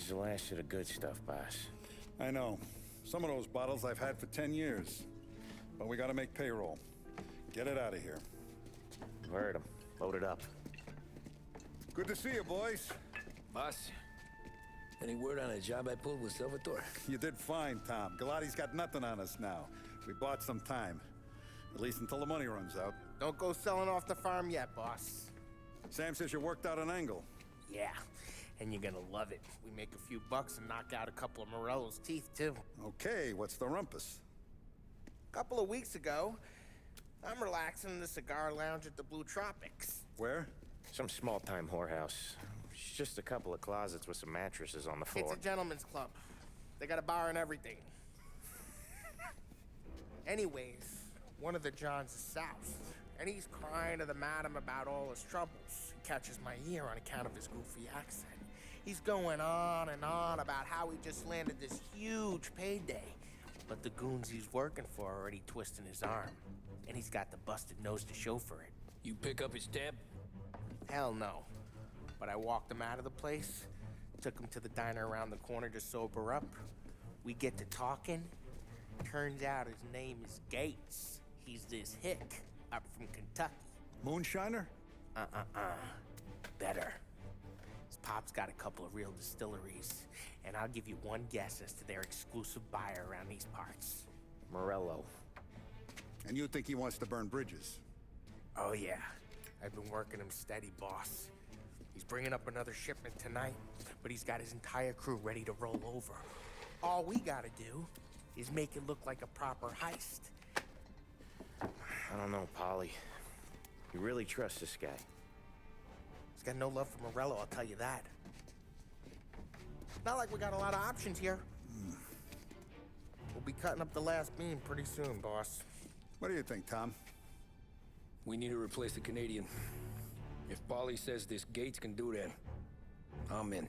is the last of the good stuff, boss. I know. Some of those bottles I've had for 10 years. But we gotta make payroll. Get it out of here. Heard him. Load it up. Good to see you, boys. Boss, any word on a job I pulled with Salvatore? You did fine, Tom. Galati's got nothing on us now. We bought some time. At least until the money runs out. Don't go selling off the farm yet, boss. Sam says you worked out an angle. Yeah, and you're gonna love it. We make a few bucks and knock out a couple of Morello's teeth, too. Okay, what's the rumpus? A couple of weeks ago, I'm relaxing in the cigar lounge at the Blue Tropics. Where? Some small-time whorehouse. It's just a couple of closets with some mattresses on the floor. It's a gentleman's club. They got a bar and everything. Anyways, one of the Johns is south, and he's crying to the madam about all his troubles. He catches my ear on account of his goofy accent. He's going on and on about how he just landed this huge payday, but the goons he's working for are already twisting his arm, and he's got the busted nose to show for it. You pick up his tab? Hell no. But I walked him out of the place, took him to the diner around the corner to sober up. We get to talking. Turns out his name is Gates. He's this hick up from Kentucky. Moonshiner? Better. His pop's got a couple of real distilleries, and I'll give you one guess as to their exclusive buyer around these parts. Morello. And you think he wants to burn bridges? Oh yeah. I've been working him steady, boss. He's bringing up another shipment tonight, but he's got his entire crew ready to roll over. All we gotta do is make it look like a proper heist. I don't know, Polly. You really trust this guy? He's got no love for Morello, I'll tell you that. Not like we got a lot of options here. We'll be cutting up the last beam pretty soon, boss. What do you think, Tom? We need to replace the Canadian. If Polly says this Gates can do that, I'm in.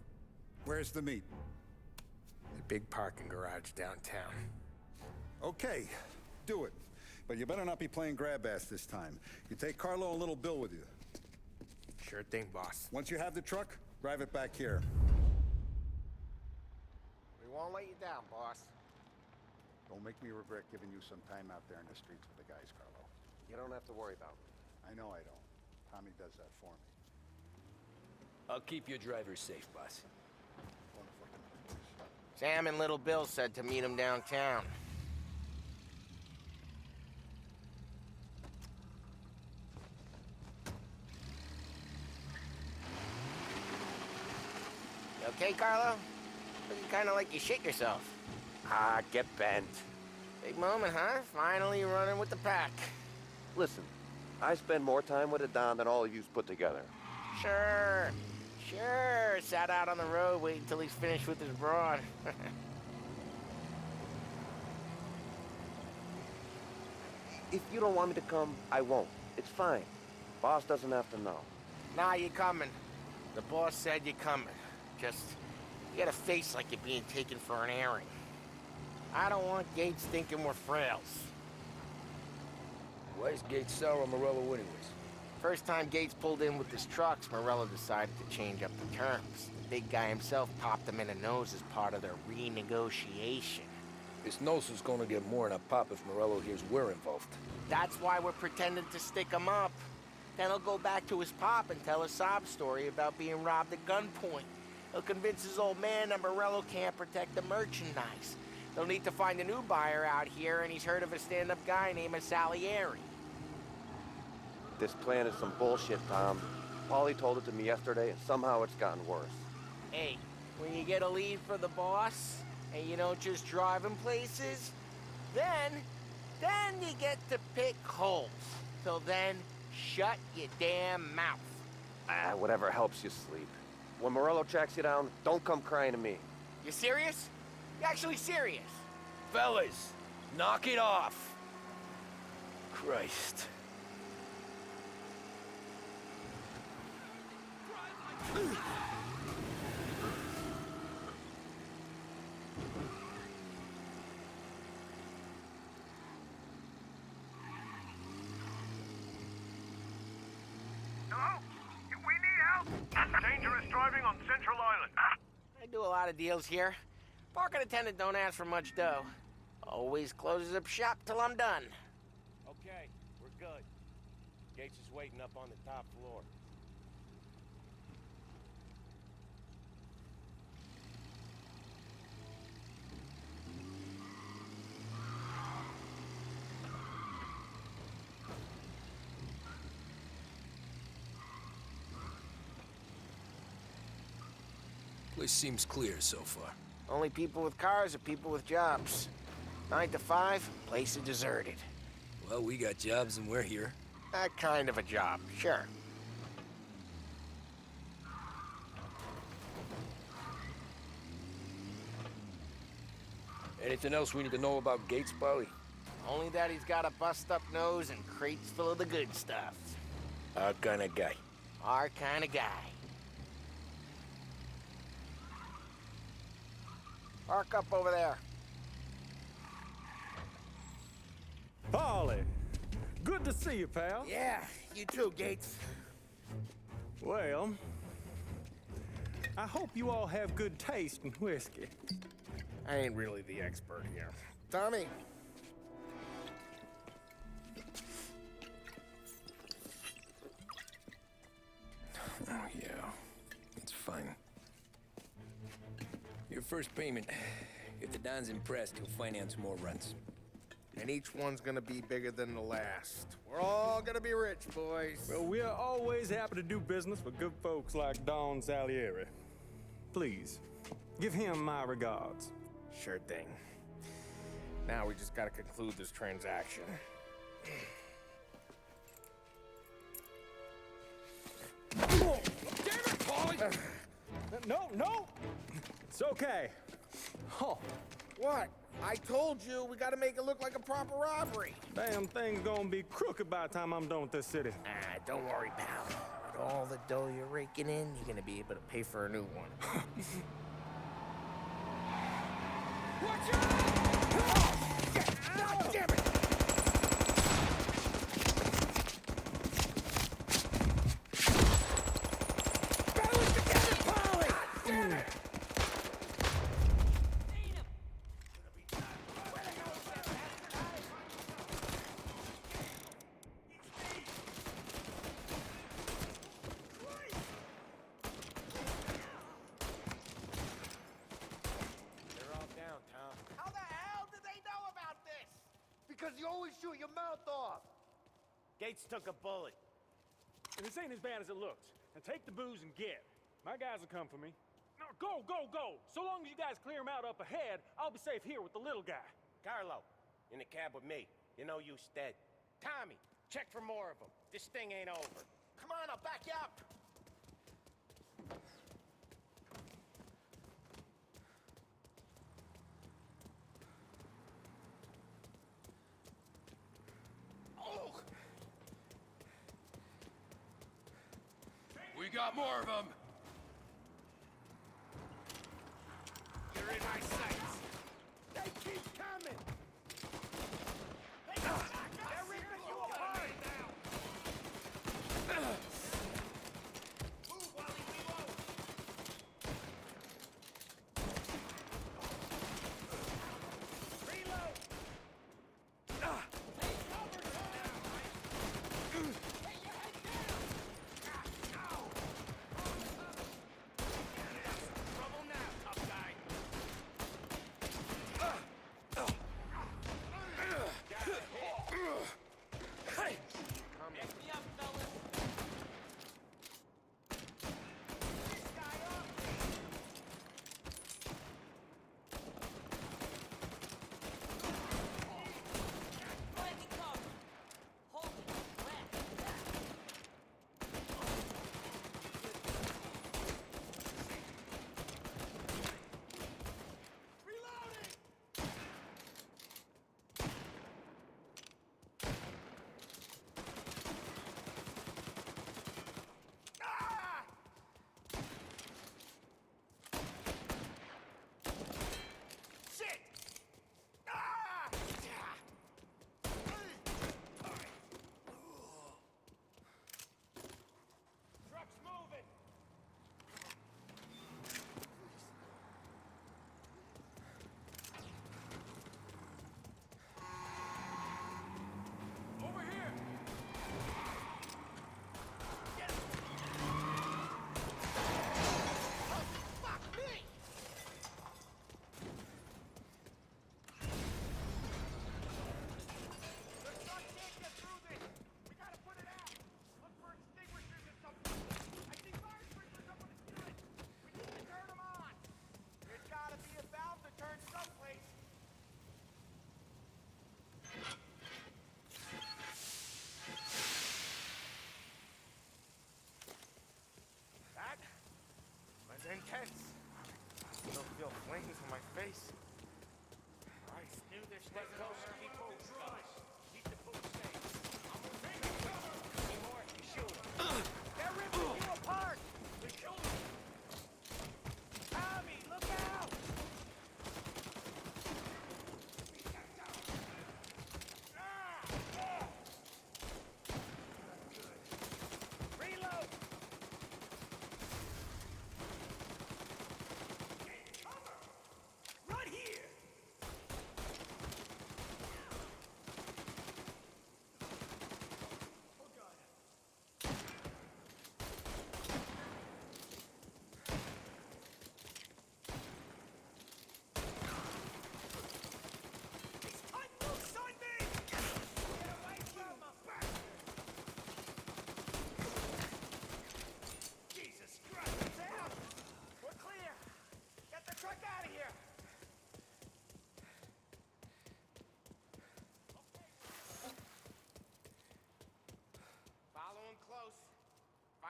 Where's the meet? The big parking garage downtown. Okay, do it. But you better not be playing grab ass this time. You take Carlo and Little Bill with you. Sure thing, boss. Once you have the truck, drive it back here. We won't let you down, boss. Don't make me regret giving you some time out there in the streets with the guys, Carlo. You don't have to worry about me. I know I don't. Tommy does that for me. I'll keep your driver safe, boss. Sam and Little Bill said to meet him downtown. You okay, Carlo? Looking kind of like you shit yourself. Ah, get bent. Big moment, huh? Finally running with the pack. Listen, I spend more time with a Don than all of yous put together. Sure. Sat out on the road waiting till he's finished with his broad. If you don't want me to come, I won't. It's fine. Boss doesn't have to know. Nah, you're coming. The boss said you're coming. Just, you got a face like you're being taken for an airing. I don't want Gates thinking we're frails. Why is Gates sour on Morello anyways? First time Gates pulled in with his trucks, Morello decided to change up the terms. The big guy himself popped him in the nose as part of their renegotiation. This nose is gonna get more than a pop if Morello hears we're involved. That's why we're pretending to stick him up. Then he'll go back to his pop and tell a sob story about being robbed at gunpoint. He'll convince his old man that Morello can't protect the merchandise. They'll need to find a new buyer out here, and he's heard of a stand-up guy named Salieri. This plan is some bullshit, Tom. Paulie told it to me yesterday, and somehow it's gotten worse. Hey, when you get a lead for the boss, and you don't just drive him places, then you get to pick holes. Till then, shut your damn mouth. Ah, whatever helps you sleep. When Morello tracks you down, don't come crying to me. You serious? You actually serious? Fellas, knock it off. Christ. Hello? We need help. Dangerous driving on Central Island. I do a lot of deals here. Parking attendant don't ask for much dough. Always closes up shop till I'm done. Okay, we're good. Gates is waiting up on the top floor. Place seems clear so far. Only people with cars are people with jobs. 9 to 5, place is deserted. Well, we got jobs and we're here. That kind of a job, sure. Anything else we need to know about Gates, Polly? Only that he's got a bust-up nose and crates full of the good stuff. Our kind of guy. Our kind of guy. Park up over there. Polly, good to see you, pal. Yeah, you too, Gates. Well, I hope you all have good taste in whiskey. I ain't really the expert here. Tommy. Oh, yeah. It's fine. Your first payment. If the Don's impressed, he'll finance more runs. And each one's gonna be bigger than the last. We're all gonna be rich, boys. Well, we are always happy to do business with good folks like Don Salieri. Please, give him my regards. Sure thing. Now we just gotta conclude this transaction. Damn it, Polly! No! It's okay. Oh, What? I told you we gotta make it look like a proper robbery. damn thing's gonna be crooked by the time I'm done with this city. Ah, don't worry, pal. With all the dough you're raking in, you're gonna be able to pay for a new one. Watch out! God damn it! Balance together, Polly! Damn it! They're all down, Tom. How the hell did they know about this? Because you always shoot your mouth off. Gates took a bullet. This ain't as bad as it looks. And take the booze and get. My guys will come for me. No, go! So long as you guys clear him out up ahead, I'll be safe here with the little guy. Carlo, in the cab with me. You know you stead. Tommy, check for more of them. This thing ain't over. Come on, I'll back you up. We got more of them. You're in my sights. They keep coming. They're ripping you apart now. Move, Wally, reload. Reload. Take cover, Tom. Hey, your head down. Ow.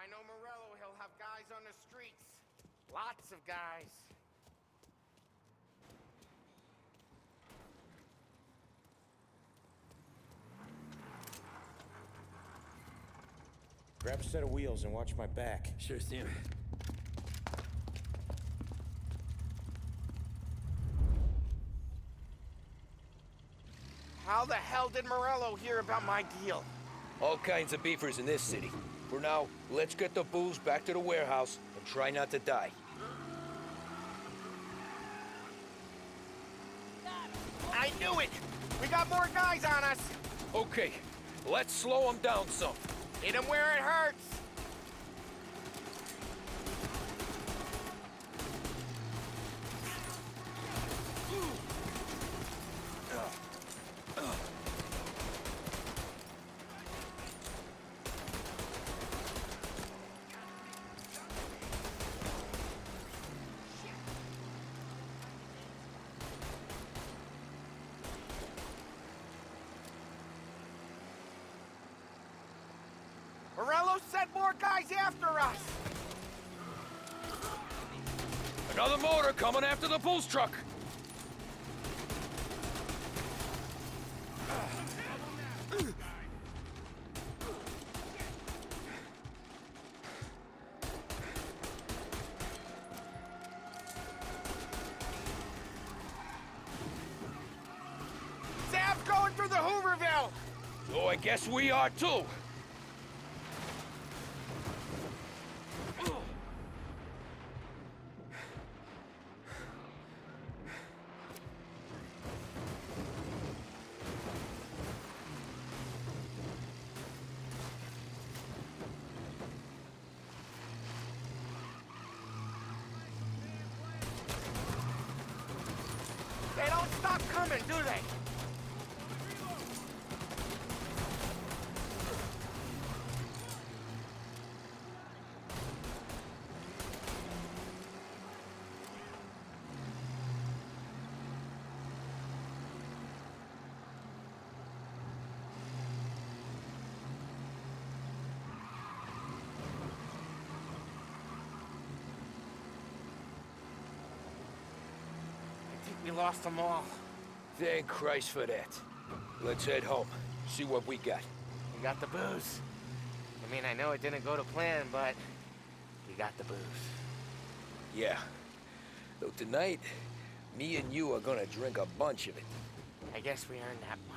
I know Morello, he'll have guys on the streets. Lots of guys. Grab a set of wheels and watch my back. Sure, Sam. How the hell did Morello hear about my deal? All kinds of beefers in this city. For now, let's get the booze back to the warehouse and try not to die. I knew it! We got more guys on us! Okay, let's slow them down some. Hit him where it hurts! Morello sent more guys after us! Another motor coming after the booze truck. Sam's going through the Hooverville! So I guess we are too. They don't stop coming, do they? I think we lost them all. Thank Christ for that. Let's head home. See what we got. We got the booze. I mean, I know it didn't go to plan, but we got the booze. Yeah. Though tonight, me and you are gonna drink a bunch of it. I guess we earned that much.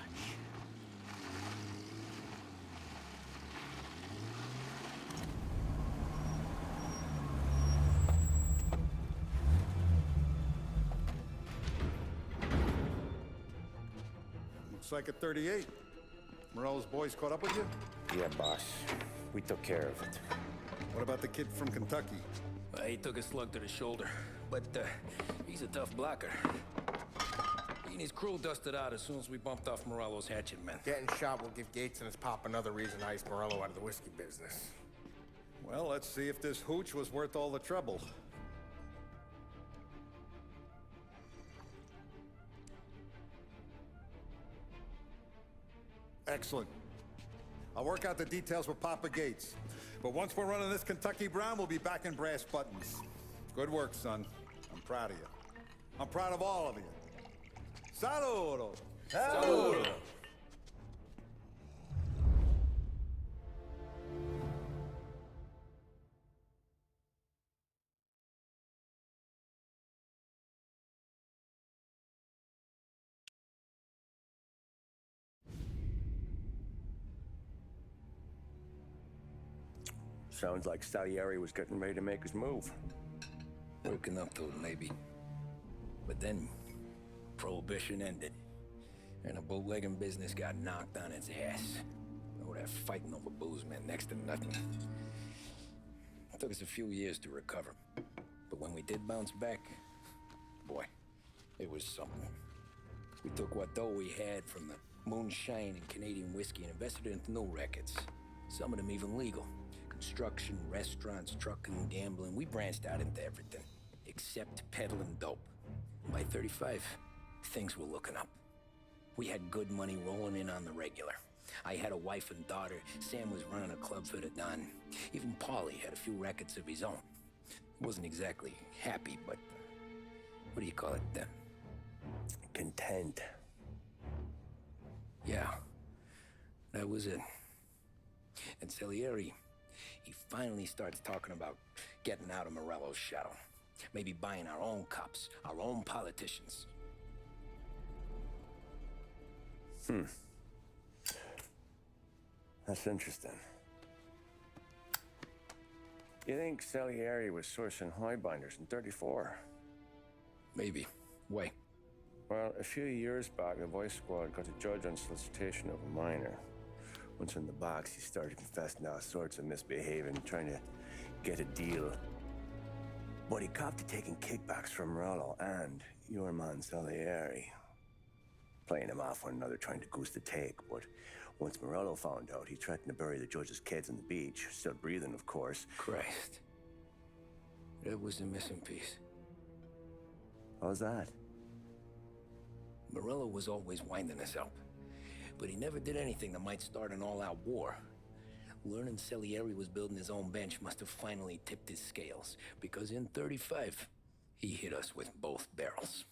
Looks like a 38. Morello's boys caught up with you? Yeah, boss. We took care of it. What about the kid from Kentucky? He took a slug to the shoulder, but he's a tough blocker. He and his crew dusted out as soon as we bumped off Morello's hatchet men. Getting shot will give Gates and his pop another reason to ice Morello out of the whiskey business. Well, let's see if this hooch was worth all the trouble. Excellent. I'll work out the details with Papa Gates. But once we're running this Kentucky Brown, we'll be back in brass buttons. Good work, son. I'm proud of you. I'm proud of all of you. Saludo! Saludo! Sounds like Salieri was getting ready to make his move. Working up to it, maybe. But then, Prohibition ended. And the bootlegging business got knocked on its ass. Oh, that fighting over booze meant next to nothing. It took us a few years to recover. But when we did bounce back, boy, it was something. We took what dough we had from the moonshine and Canadian whiskey and invested it into new rackets. Some of them even legal. Construction, restaurants, trucking, gambling. We branched out into everything, except peddling dope. By 35, things were looking up. We had good money rolling in on the regular. I had a wife and daughter. Sam was running a club for the Don. Even Paulie had a few rackets of his own. Wasn't exactly happy, but what do you call it? Content. Yeah, that was it. And Salieri, he finally starts talking about getting out of Morello's shadow. Maybe buying our own cops, our own politicians. That's interesting. You think Salieri was sourcing highbinders in 34? Maybe. Why? Well, a few years back, the Vice Squad got a judge on solicitation of a minor. Once in the box, he started confessing all sorts of misbehaving, trying to get a deal. But he copped to taking kickbacks from Morello and your man Salieri. Playing him off one another, trying to goose the take, but once Morello found out, he threatened to bury the judge's kids on the beach. Still breathing, of course. Christ. That was the missing piece. How's that? Morello was always winding us up, but he never did anything that might start an all-out war. Learning Salieri was building his own bench must have finally tipped his scales, because in 35, he hit us with both barrels.